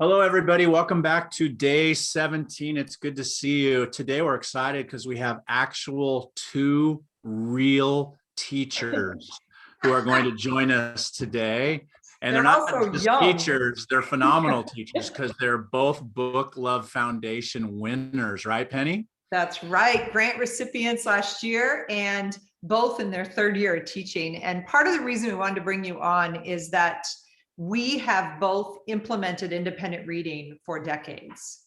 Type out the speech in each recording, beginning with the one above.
Hello, everybody. Welcome back to day 17. It's good to see you. Today, we're excited because we have actual two real teachers who are going to join us today. And they're They're not also just young. teachers, they're phenomenal teachers because they're both Book Love Foundation winners, right, Penny? That's right. Grant recipients last year and both in their third year of teaching. And part of the reason we wanted to bring you on is that we have both implemented independent reading for decades.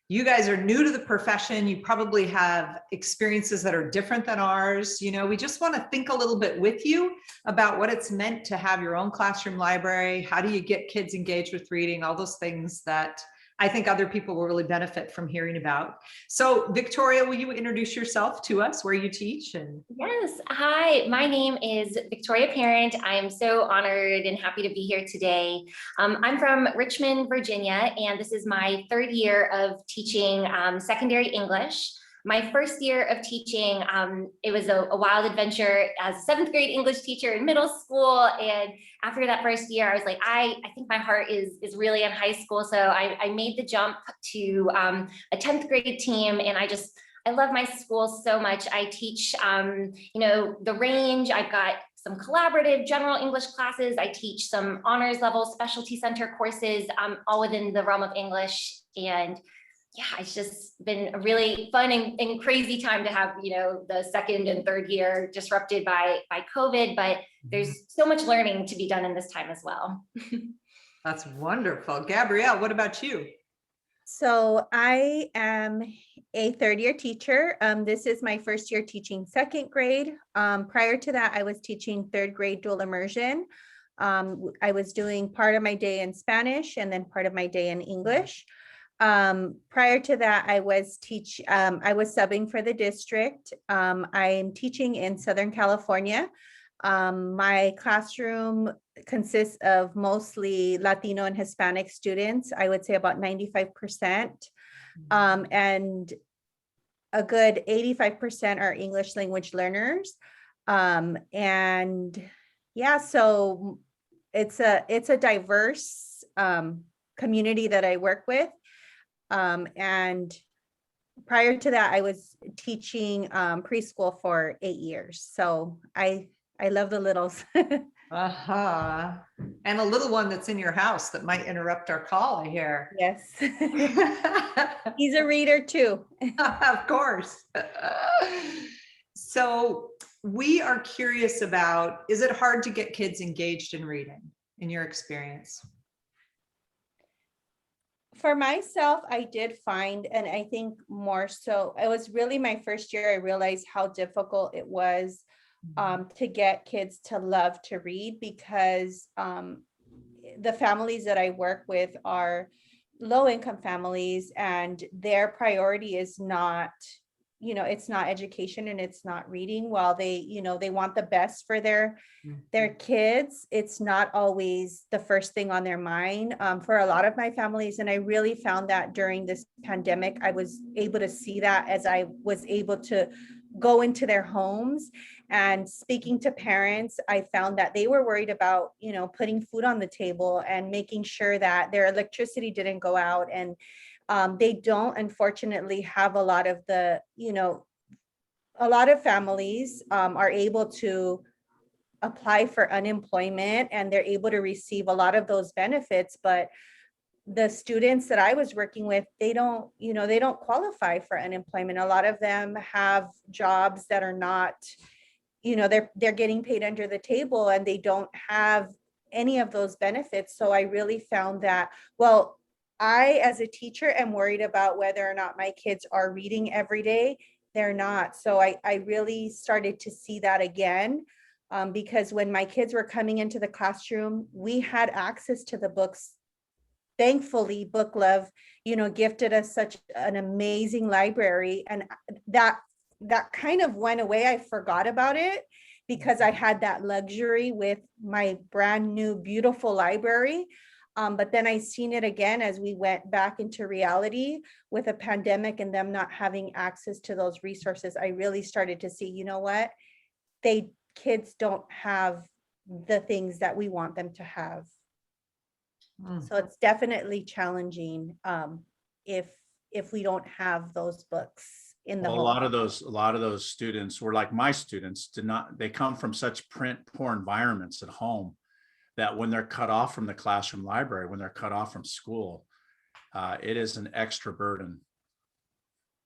You guys are new to the profession. You probably have experiences that are different than ours. You know, we just want to think a little bit with you about what it's meant to have your own classroom library. How do you get kids engaged with reading? All those things that I think other people will really benefit from hearing about. So Victoria, will you introduce yourself to us, where you teach? Yes. Hi, my name is Victoria Parent. I'm so honored and happy to be here today. I'm from Richmond, Virginia, and this is my third year of teaching secondary English. My first year of teaching, it was a wild adventure as a seventh grade English teacher in middle school. And after that first year, I was like, I think my heart is really in high school. So I made the jump to a 10th grade team. And I love my school so much. I teach, the range. I've got some collaborative general English classes. I teach some honors level specialty center courses, all within the realm of English. And yeah, it's just been a really fun and crazy time to have, the second and third year disrupted by COVID, but there's so much learning to be done in this time as well. That's wonderful. Gabrielle, what about you? So I am a third year teacher. This is my first year teaching second grade. Prior to that, I was teaching third grade dual immersion. I was doing part of my day in Spanish and then part of my day in English. Prior to that, I was subbing for the district. I'm teaching in Southern California. My classroom consists of mostly Latino and Hispanic students. I would say about 95%. And a good 85% are English language learners. And yeah, so it's a diverse community that I work with. And prior to that, I was teaching preschool for 8 years. So I love the littles. And a little one that's in your house that might interrupt our call, I hear. Yes. He's a reader too. Of course. So we are curious about, is it hard to get kids engaged in reading in your experience? For myself, I did find, and I think more so, it was really my first year, I realized how difficult it was to get kids to love to read, because the families that I work with are low income families, and their priority is not, it's not education and it's not reading. While they want the best for their kids, it's not always the first thing on their mind for a lot of my families. And I really found that during this pandemic, I was able to see that as I was able to go into their homes and speaking to parents. I found that they were worried about, putting food on the table and making sure that their electricity didn't go out. And they don't, unfortunately, have a lot of the, a lot of families are able to apply for unemployment and they're able to receive a lot of those benefits. But the students that I was working with, they don't qualify for unemployment. A lot of them have jobs that are not, they're getting paid under the table and they don't have any of those benefits. So I really found that, well, I, as a teacher, am worried about whether or not my kids are reading every day. They're not. So I really started to see that again, because when my kids were coming into the classroom, we had access to the books. Thankfully, Book Love, gifted us such an amazing library. And that kind of went away. I forgot about it because I had that luxury with my brand new, beautiful library. But then I seen it again as we went back into reality with a pandemic and them not having access to those resources. I really started to see, you know what? Kids don't have the things that we want them to have. Mm. So it's definitely challenging if we don't have those books in the Well, home. a lot of those students were like my students they come from such print poor environments at home that when they're cut off from the classroom library, when they're cut off from school, it is an extra burden.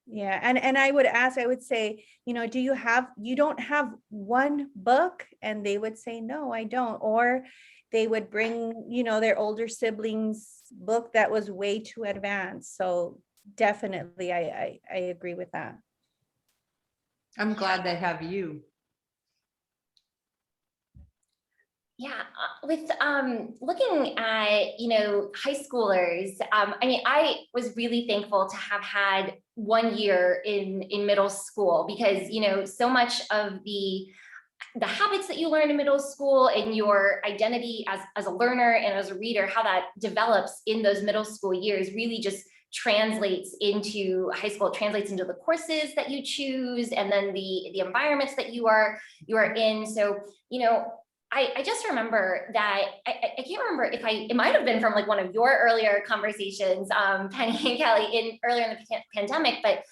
Yeah, and I would say, do you don't have one book? And they would say, no, I don't. Or they would bring, their older siblings' book that was way too advanced. So definitely, I agree with that. I'm glad they have you. Yeah, with looking at, high schoolers, I mean, I was really thankful to have had 1 year in middle school because, so much of the habits that you learn in middle school and your identity as a learner and as a reader, how that develops in those middle school years really just translates into high school. It translates into the courses that you choose and then the environments that you are in. So, I just remember that I can't remember if it might have been from like one of your earlier conversations, Penny and Kelly, earlier in the pandemic, but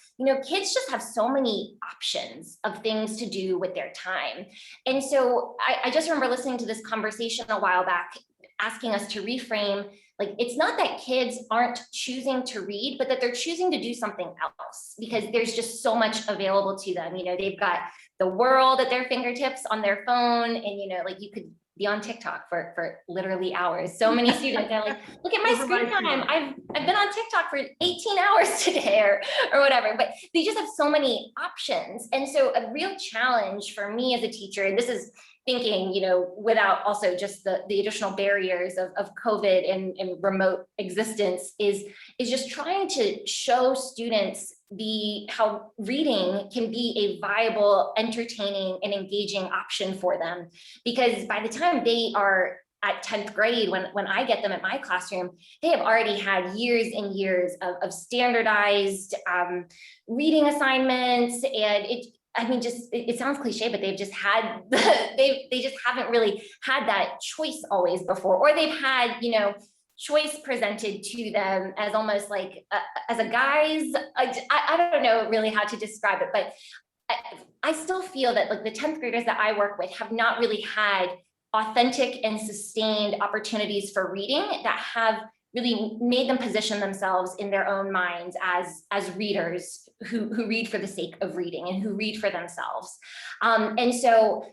kids just have so many options of things to do with their time. And so I just remember listening to this conversation a while back, asking us to reframe, like, it's not that kids aren't choosing to read, but that they're choosing to do something else because there's just so much available to them. They've got the world at their fingertips on their phone, and like you could be on TikTok for literally hours. So many students are like, look at my screen time. I've been on TikTok for 18 hours today or whatever, but they just have so many options. And so a real challenge for me as a teacher, and this is thinking, without also just the additional barriers of COVID and remote existence is just trying to show students how reading can be a viable, entertaining, and engaging option for them. Because by the time they are at 10th grade, when I get them at my classroom, they have already had years and years of standardized reading assignments. And it sounds cliche, but they've just had, they just haven't really had that choice always before, or they've had, choice presented to them as almost like as a guise. I don't know really how to describe it, but I still feel that like the 10th graders that I work with have not really had authentic and sustained opportunities for reading that have really made them position themselves in their own minds as readers who read for the sake of reading and who read for themselves. And so,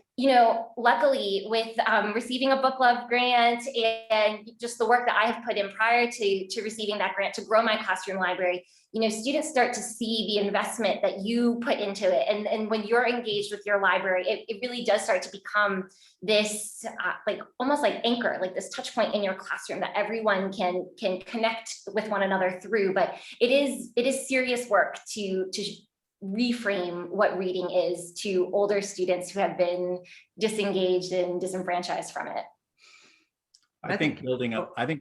luckily with receiving a book love grant and just the work that I have put in prior to receiving that grant to grow my classroom library, students start to see the investment that you put into it. And when you're engaged with your library, it really does start to become this like almost like anchor, like this touch point in your classroom that everyone can connect with one another through. But it is serious work to reframe what reading is to older students who have been disengaged and disenfranchised from it. I think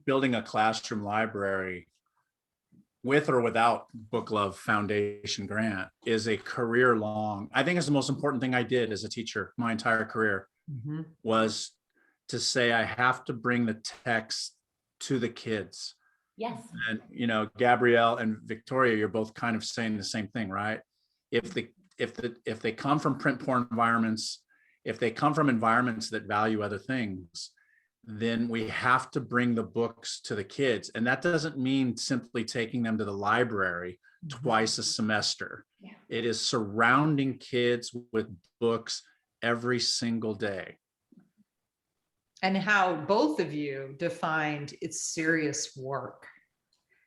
building a classroom library with or without Book Love Foundation grant is a career long. I think it's the most important thing I did as a teacher my entire career was to say I have to bring the text to the kids. Yes. And Gabrielle and Victoria, you're both kind of saying the same thing, right? If they come from print poor environments, if they come from environments that value other things, then we have to bring the books to the kids. And that doesn't mean simply taking them to the library twice a semester. Yeah. It is surrounding kids with books every single day. And how both of you defined it's serious work.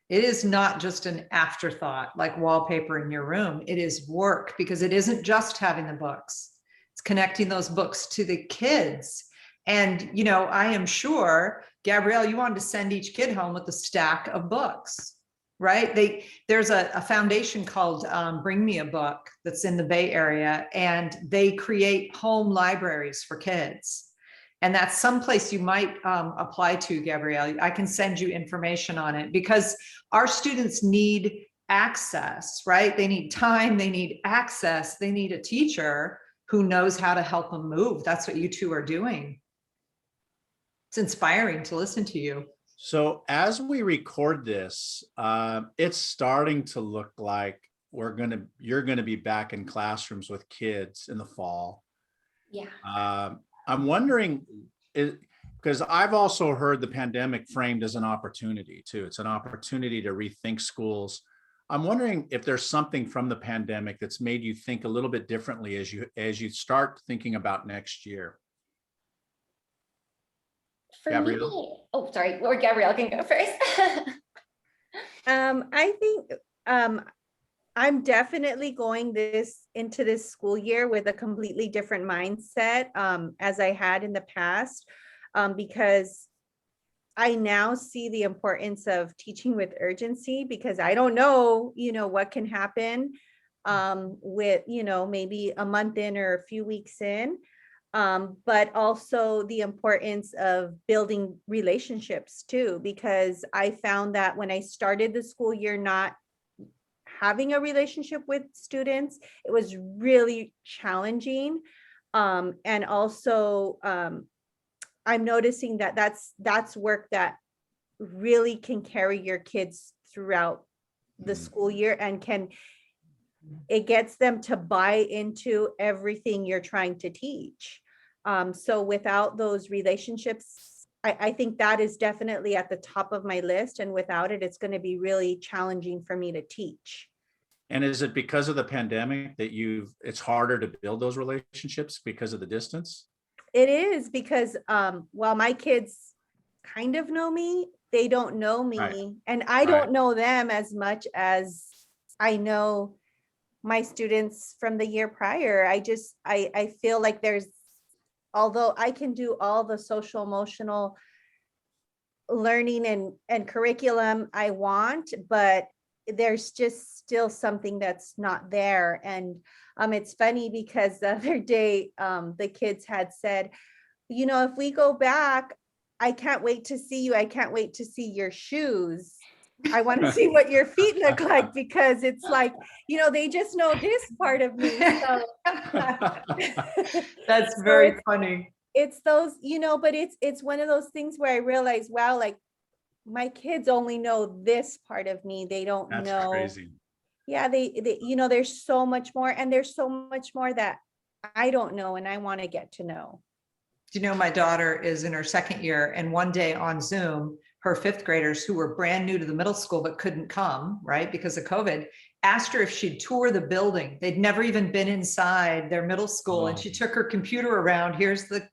It is not just an afterthought like wallpaper in your room. It is work because it isn't just having the books. It's connecting those books to the kids. And, I am sure, Gabrielle, you wanted to send each kid home with a stack of books, right? There's a foundation called Bring Me a Book that's in the Bay Area, and they create home libraries for kids. And that's someplace you might apply to, Gabrielle. I can send you information on it because our students need access, right? They need time, they need access, they need a teacher who knows how to help them move. That's what you two are doing. It's inspiring to listen to you. So as we record this, it's starting to look like you're gonna be back in classrooms with kids in the fall. Yeah. I'm wondering, because I've also heard the pandemic framed as an opportunity too. It's an opportunity to rethink schools. I'm wondering if there's something from the pandemic that's made you think a little bit differently as you start thinking about next year. For Gabrielle? me, oh, sorry, or Gabrielle can go first. I think I'm definitely going into this school year with a completely different mindset as I had in the past, because I now see the importance of teaching with urgency, because I don't know, what can happen with, maybe a month in or a few weeks in. But also the importance of building relationships too, because I found that when I started the school year not having a relationship with students, it was really challenging. And also, I'm noticing that that's work that really can carry your kids throughout the school year, and it gets them to buy into everything you're trying to teach. So without those relationships, I think that is definitely at the top of my list. And without it, it's going to be really challenging for me to teach. And is it because of the pandemic that it's harder to build those relationships because of the distance? It is, because while my kids kind of know me, they don't know me. Right. And I Right. don't know them as much as I know my students from the year prior. I feel like although I can do all the social emotional learning and curriculum I want, but there's just still something that's not there. And it's funny because the other day the kids had said, if we go back, I can't wait to see you. I can't wait to see your shoes. I want to see what your feet look like, because it's like, they just know this part of me. So That's so very funny. it's those, but it's one of those things where I realize, wow, like my kids only know this part of me. They don't That's know. crazy. Yeah, they there's so much more, and there's so much more that I don't know and I want to get to know. Do you know, my daughter is in her second year, and one day on Zoom, her fifth graders, who were brand new to the middle school but couldn't come, right, because of COVID, asked her if she'd tour the building. They'd never even been inside their middle school. And she took her computer around. Here's the,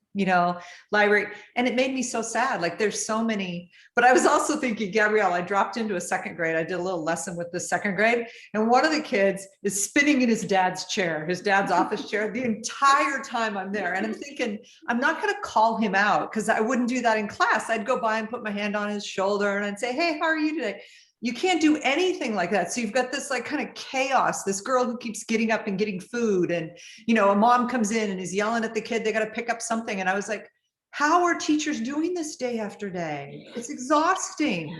library. And it made me so sad. Like, there's so many, but I was also thinking, Gabrielle, I dropped into a second grade. I did a little lesson with the second grade. And one of the kids is spinning in his dad's chair, his dad's office chair, the entire time I'm there. And I'm thinking, I'm not going to call him out, because I wouldn't do that in class. I'd go by and put my hand on his shoulder and I'd say, hey, how are you today? You can't do anything like that. So you've got this like kind of chaos, this girl who keeps getting up and getting food. And, a mom comes in and is yelling at the kid, they got to pick up something. And I was like, how are teachers doing this day after day? It's exhausting.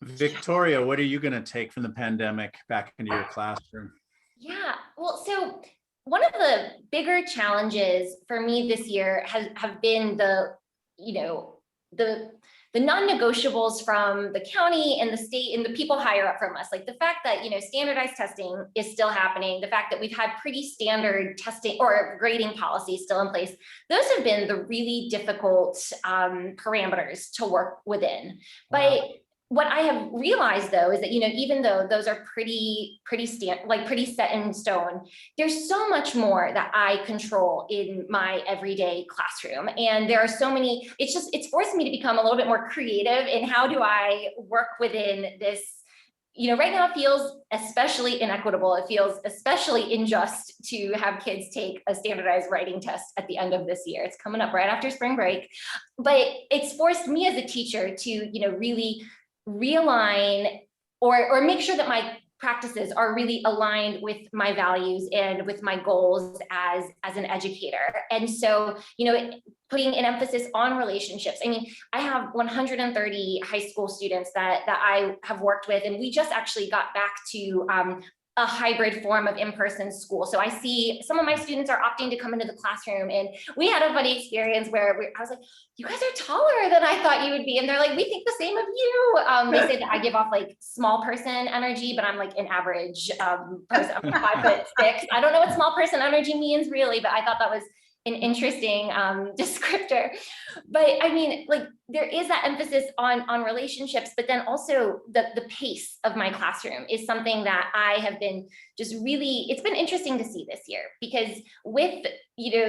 Victoria, what are you going to take from the pandemic back into your classroom? Yeah, well, so one of the bigger challenges for me this year have been the non-negotiables from the county and the state and the people higher up from us. Like the fact that, standardized testing is still happening, the fact that we've had pretty standard testing or grading policies still in place. Those have been the really difficult parameters to work within. But what I have realized though is that, even though those are pretty set in stone, there's so much more that I control in my everyday classroom. And there are so many, it's forced me to become a little bit more creative in how do I work within this. Right now it feels especially inequitable. It feels especially unjust to have kids take a standardized writing test at the end of this year. It's coming up right after spring break, but it's forced me as a teacher to, really realign or make sure that my practices are really aligned with my values and with my goals as an educator. And so, putting an emphasis on relationships. I mean, I have 130 high school students that I have worked with, and we just actually got back to a hybrid form of in-person school. So I see some of my students are opting to come into the classroom, and we had a funny experience where I was like, you guys are taller than I thought you would be. And they're like, we think the same of you. They say that I give off like small person energy, but I'm like an average person. I'm 5'6". I don't know what small person energy means really, but I thought that was an interesting descriptor. But I mean, like, there is that emphasis on relationships, but then also the pace of my classroom is something that I have been just really, it's been interesting to see this year, because with,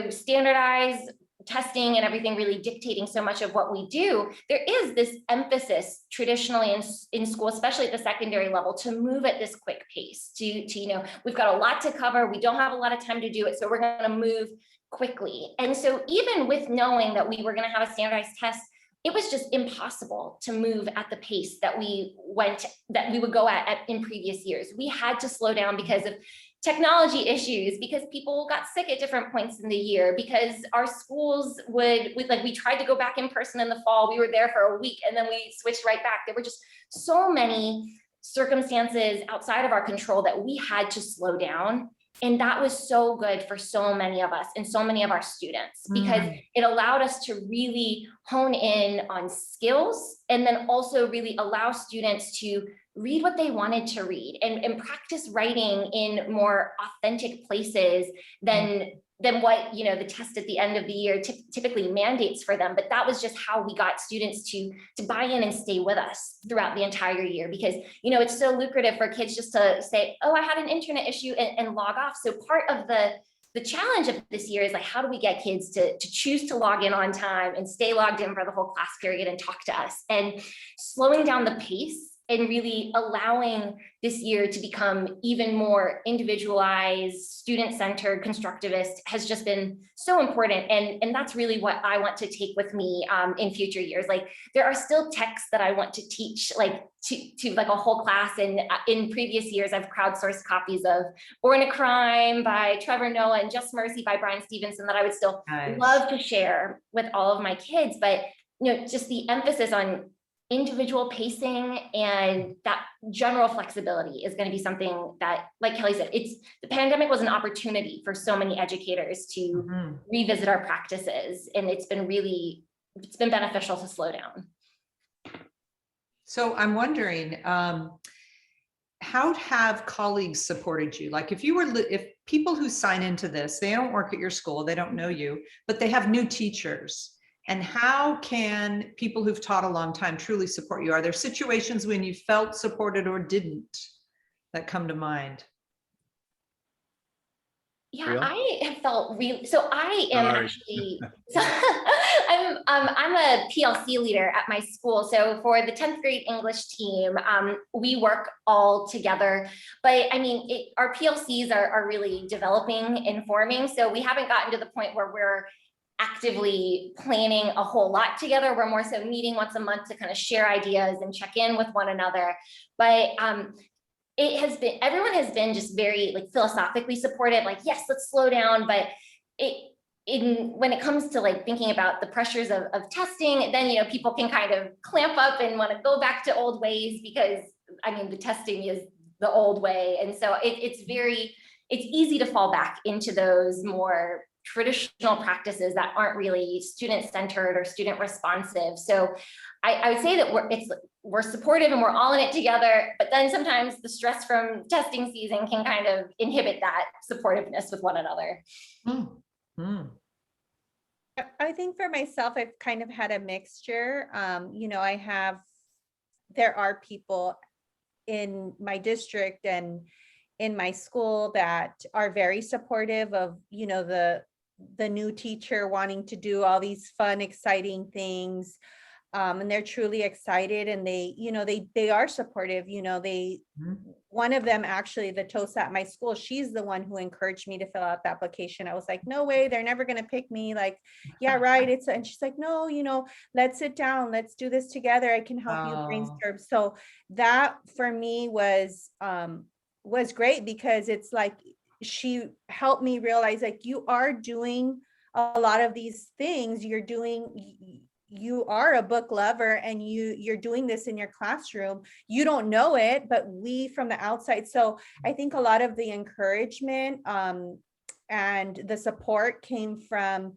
standardized testing and everything really dictating so much of what we do, there is this emphasis traditionally in school, especially at the secondary level, to move at this quick pace, to we've got a lot to cover, we don't have a lot of time to do it, so we're going to move quickly. And so even with knowing that we were going to have a standardized test, it was just impossible to move at the pace that we would go at in previous years. We had to slow down because of technology issues, because people got sick at different points in the year, because our schools we tried to go back in person in the fall. We were there for a week and then we switched right back. There were just so many circumstances outside of our control that we had to slow down. And that was so good for so many of us and so many of our students, because it allowed us to really hone in on skills, and then also really allow students to read what they wanted to read and practice writing in more authentic places than what the test at the end of the year typically mandates for them. But that was just how we got students to buy in and stay with us throughout the entire year, because it's so lucrative for kids just to say, oh, I had an internet issue, and log off. So part of the challenge of this year is like, how do we get kids to choose to log in on time and stay logged in for the whole class period and talk to us, and slowing down the pace and really allowing this year to become even more individualized, student-centered, constructivist has just been so important. And that's really what I want to take with me in future years. Like, there are still texts that I want to teach, like to like a whole class. And in previous years, I've crowdsourced copies of Born a Crime by Trevor Noah and Just Mercy by Brian Stevenson that I would still love to share with all of my kids. But just the emphasis on individual pacing and that general flexibility is going to be something that, like Kelly said, the pandemic was an opportunity for so many educators to revisit our practices, and it's been beneficial to slow down. So I'm wondering, how have colleagues supported you? Like, if people who sign into this, they don't work at your school, they don't know you, but they have new teachers. And how can people who've taught a long time truly support you? Are there situations when you felt supported or didn't that come to mind? Yeah, I have felt really, so I am actually, I'm a PLC leader at my school. So for the 10th grade English team, we work all together, but I mean, our PLCs are really developing and forming. So we haven't gotten to the point where we're actively planning a whole lot together. We're more so meeting once a month to kind of share ideas and check in with one another. But everyone has been just very like philosophically supportive, like, yes, let's slow down. But when it comes to like thinking about the pressures of testing, then, people can kind of clamp up and want to go back to old ways, because I mean, the testing is the old way. And so it's easy to fall back into those more traditional practices that aren't really student-centered or student responsive. So I would say that we're supportive and we're all in it together, but then sometimes the stress from testing season can kind of inhibit that supportiveness with one another. I think for myself, I've kind of had a mixture. There are people in my district and in my school that are very supportive of, the new teacher wanting to do all these fun, exciting things. And they're truly excited, and they are supportive. One of them, actually, the TOSA at my school, she's the one who encouraged me to fill out the application. I was like, no way, they're never going to pick me. Like, yeah, right. And she's like, no, let's sit down. Let's do this together. I can help you brainstorm. So that for me was great, because it's like, she helped me realize, like, you are doing a lot of these things. You're doing, you are a book lover and you're doing this in your classroom. You don't know it, but we from the outside. So I think a lot of the encouragement and the support came from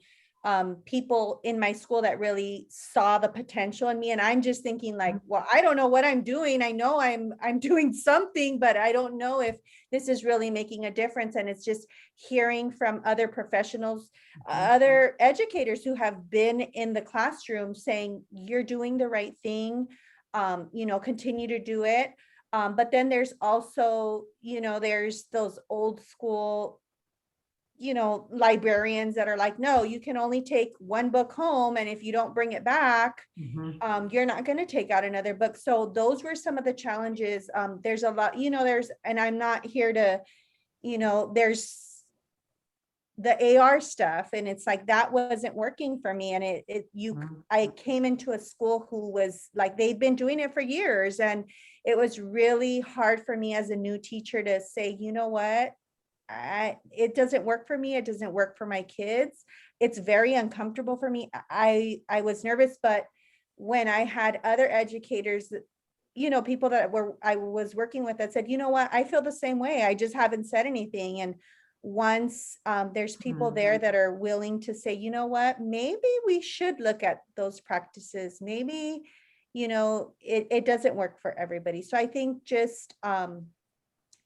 people in my school that really saw the potential in me. And I'm just thinking like, well, I don't know what I'm doing. I know I'm doing something, but I don't know if this is really making a difference. And it's just hearing from other professionals, other educators who have been in the classroom saying, you're doing the right thing, continue to do it. But then there's also, there's those old school librarians that are like, no, you can only take one book home. And if you don't bring it back, you're not going to take out another book. So those were some of the challenges. There's a lot, and I'm not here to, there's the AR stuff. And it's like, that wasn't working for me. And I came into a school who was like, they've been doing it for years. And it was really hard for me as a new teacher to say, you know what? It doesn't work for me. It doesn't work for my kids. It's very uncomfortable for me. I was nervous, but when I had other educators, people that I was working with that said, you know what, I feel the same way. I just haven't said anything. And once there's people there that are willing to say, you know what, maybe we should look at those practices. Maybe, it doesn't work for everybody. So I think just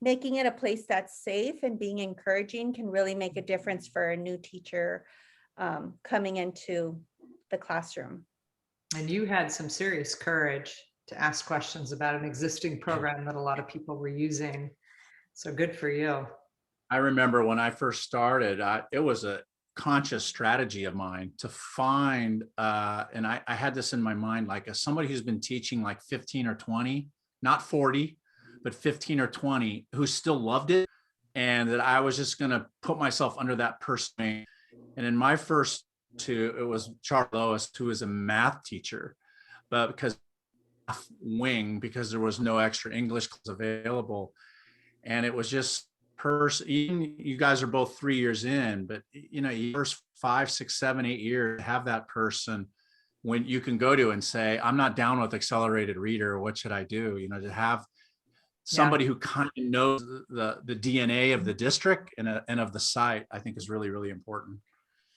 making it a place that's safe and being encouraging can really make a difference for a new teacher coming into the classroom. And you had some serious courage to ask questions about an existing program that a lot of people were using. So good for you. I remember when I first started, it was a conscious strategy of mine to find, and I had this in my mind, like as somebody who's been teaching like 15 or 20, not 40, but 15 or 20 who still loved it, and that I was just going to put myself under that person. And in my first two, it was Charles Lois, who was a math teacher, but because there was no extra English class available. And it was just even you guys are both 3 years in, but first 5, 6, 7, 8 years, have that person when you can go to and say, I'm not down with accelerated reader. What should I do? To have somebody who kind of knows the DNA of the district and of the site, I think is really, really important.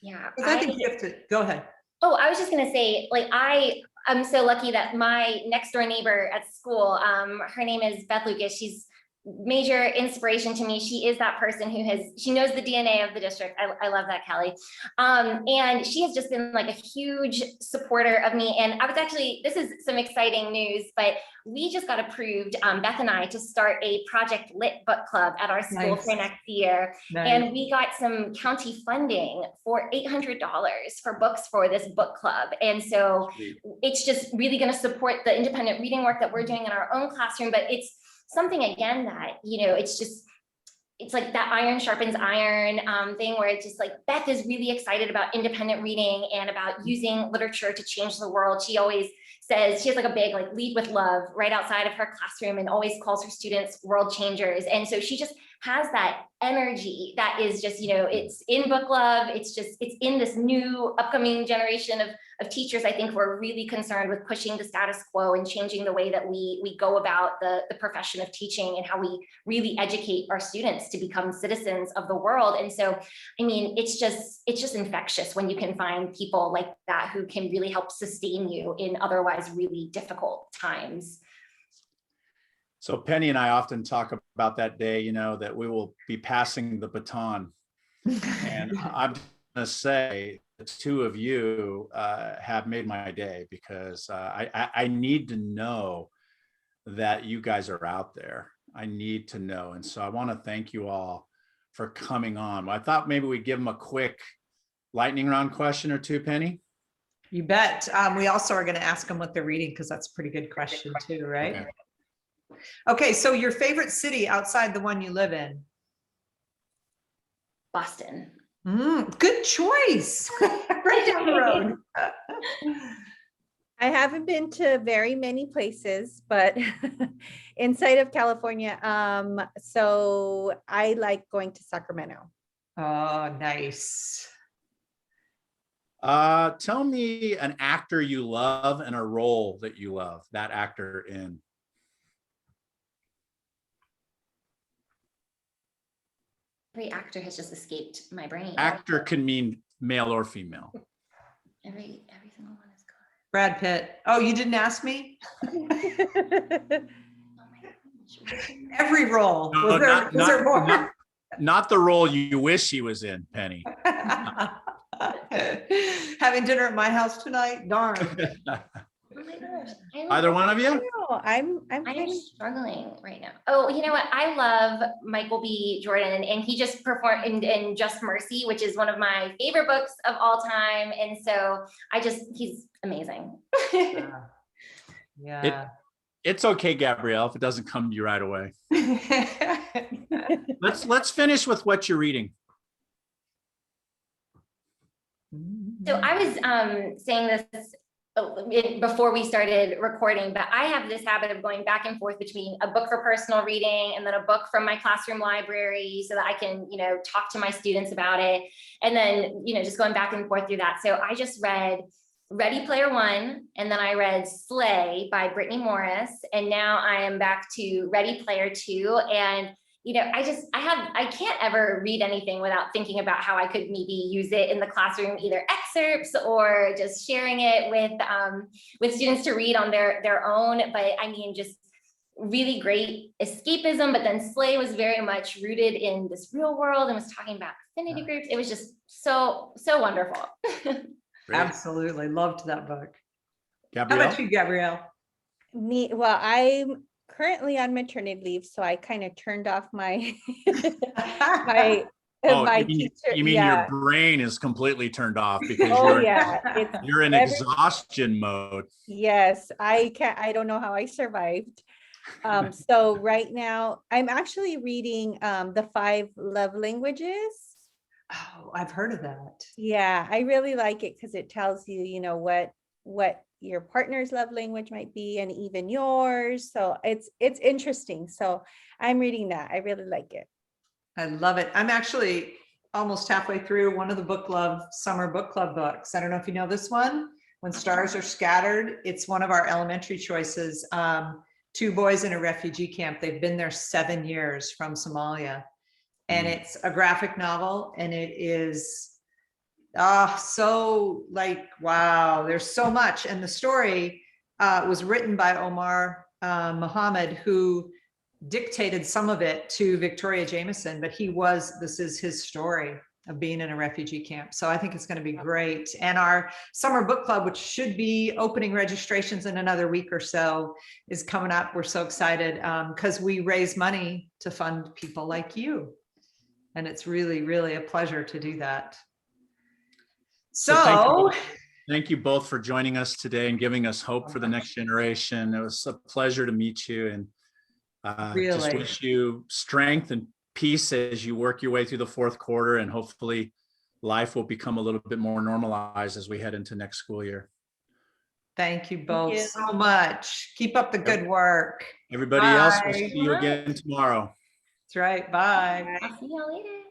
Yeah. I think you have to go ahead. Oh, I was just going to say, like, I'm so lucky that my next door neighbor at school, her name is Beth Lucas. She's major inspiration to me. She is that person she knows the DNA of the district. I love that, Kelly. And she has just been like a huge supporter of me. And I was this is some exciting news, but we just got approved, Beth and I, to start a Project Lit book club at our school for next year. Nice. And we got some county funding for $800 for books for this book club. And so it's just really going to support the independent reading work that we're doing in our own classroom, but it's something again that, it's like that iron sharpens iron thing where it's just like Beth is really excited about independent reading and about using literature to change the world. She always says, she has like a big lead with love right outside of her classroom and always calls her students world changers. And so she just has that energy that is just, it's in book love. It's in this new upcoming generation of teachers. I think we're really concerned with pushing the status quo and changing the way that we go about the profession of teaching and how we really educate our students to become citizens of the world. And so, I mean, it's just infectious when you can find people like that who can really help sustain you in otherwise really difficult times. So Penny and I often talk about that day, that we will be passing the baton. And I'm going to say the two of you have made my day, because I need to know that you guys are out there. I need to know. And so I want to thank you all for coming on. I thought maybe we'd give them a quick lightning round question or two, Penny. You bet. We also are going to ask them what they're reading, because that's a pretty good question too, right? Okay, so your favorite city outside the one you live in? Boston. Good choice. Right down the road. I haven't been to very many places, but inside of California. So I like going to Sacramento. Oh, nice. Tell me an actor you love and a role that you love that actor in. Every actor has just escaped my brain. Actor can mean male or female. Every single one is gone. Brad Pitt. Oh, you didn't ask me? Oh my gosh. Every role. No, Was there more? not the role you wish he was in, Penny. Having dinner at my house tonight? Darn. Oh my gosh. Either one of you? No, I'm I'm kind of struggling right now. Oh, you know what? I love Michael B. Jordan, and he just performed in Just Mercy, which is one of my favorite books of all time. And so he's amazing. Yeah. It's okay, Gabrielle, if it doesn't come to you right away. Let's finish with what you're reading. So I was saying this before we started recording, but I have this habit of going back and forth between a book for personal reading and then a book from my classroom library so that I can, talk to my students about it. And then, just going back and forth through that. So I just read Ready Player One, and then I read Slay by Brittany Morris. And now I am back to Ready Player Two. And I can't ever read anything without thinking about how I could maybe use it in the classroom, either excerpts or just sharing it with students to read on their own. But I mean, just really great escapism. But then Slay was very much rooted in this real world and was talking about affinity groups. It was just so wonderful. Absolutely. Loved that book. How Gabrielle? about you, Gabrielle? well, I'm currently on maternity leave, so I kind of turned off my my teacher. You mean yeah. your brain is completely turned off because you're in exhaustion mode. Yes, I don't know how I survived. So right now I'm actually reading the 5 love languages. Oh, I've heard of that. Yeah, I really like it because it tells you, what your partner's love language might be, and even yours. So it's interesting. So I'm reading that. I really like it. I love it. I'm actually almost halfway through one of the summer book club books. I don't know if you know this one, When Stars Are Scattered. It's one of our elementary choices. 2 boys in a refugee camp. They've been there 7 years from Somalia. And it's a graphic novel, and it is so wow, there's so much. And the story was written by Omar Muhammad, who dictated some of it to Victoria Jameson, but this is his story of being in a refugee camp. So I think it's going to be great. And our summer book club, which should be opening registrations in another week or so, is coming up. We're so excited because we raise money to fund people like you. And it's really, really a pleasure to do that. So thank you both for joining us today and giving us hope for the next generation. It was a pleasure to meet you, and just wish you strength and peace as you work your way through the 4th quarter, and hopefully life will become a little bit more normalized as we head into next school year. Thank you both so much. Keep up the good work. Everybody else, we'll see you again tomorrow. That's right. Bye. I'll see y'all later.